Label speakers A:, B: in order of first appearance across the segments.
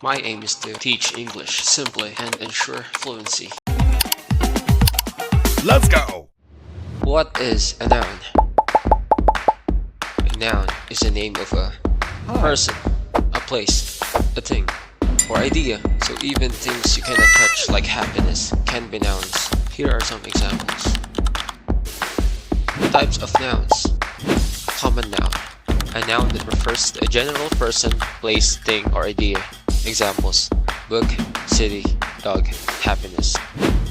A: My aim is to teach English simply and ensure fluency.
B: Let's go!
A: What is a noun? A noun is the name of a person, a place, a thing, or idea. So even things you cannot touch like happiness can be nouns. Here are some examples. Types of nouns. Common noun. A noun that refers to a general person, place, thing, or idea. Examples: book, city, dog, happiness.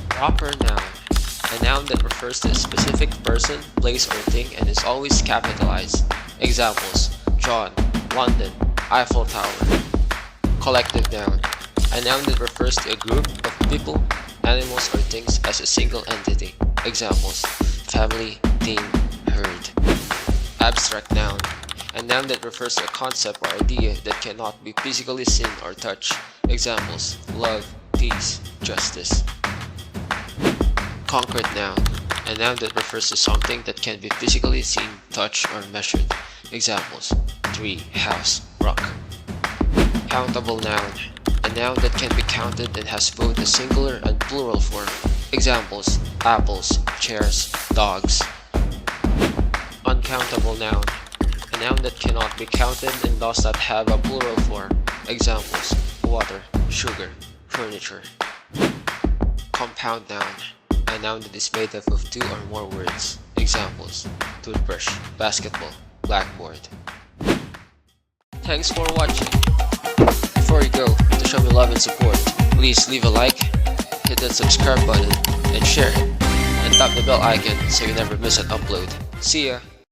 A: Proper noun. A noun that refers to a specific person, place, or thing and is always capitalized. Examples: John, London, Eiffel Tower. Collective noun. A noun that refers to a group of people, animals, or things as a single entity. Examples: family, team, herd. Abstract noun. A noun that refers to a concept or idea that cannot be physically seen or touched. Examples: love, peace, justice. Concrete noun. A noun that refers to something that can be physically seen, touched, or measured. Examples: tree, house, rock. Countable noun. A noun that can be counted and has both a singular and plural form. Examples: apples, chairs, dogs. Uncountable noun. A noun that cannot be counted and does not have a plural form. Examples: water, sugar, furniture. Compound noun. A noun that is made up of two or more words. Examples: toothbrush, basketball, blackboard. Thanks for watching. Before you go, to show me love and support, please leave a like, hit that subscribe button, and share it. And tap the bell icon so you never miss an upload. See ya!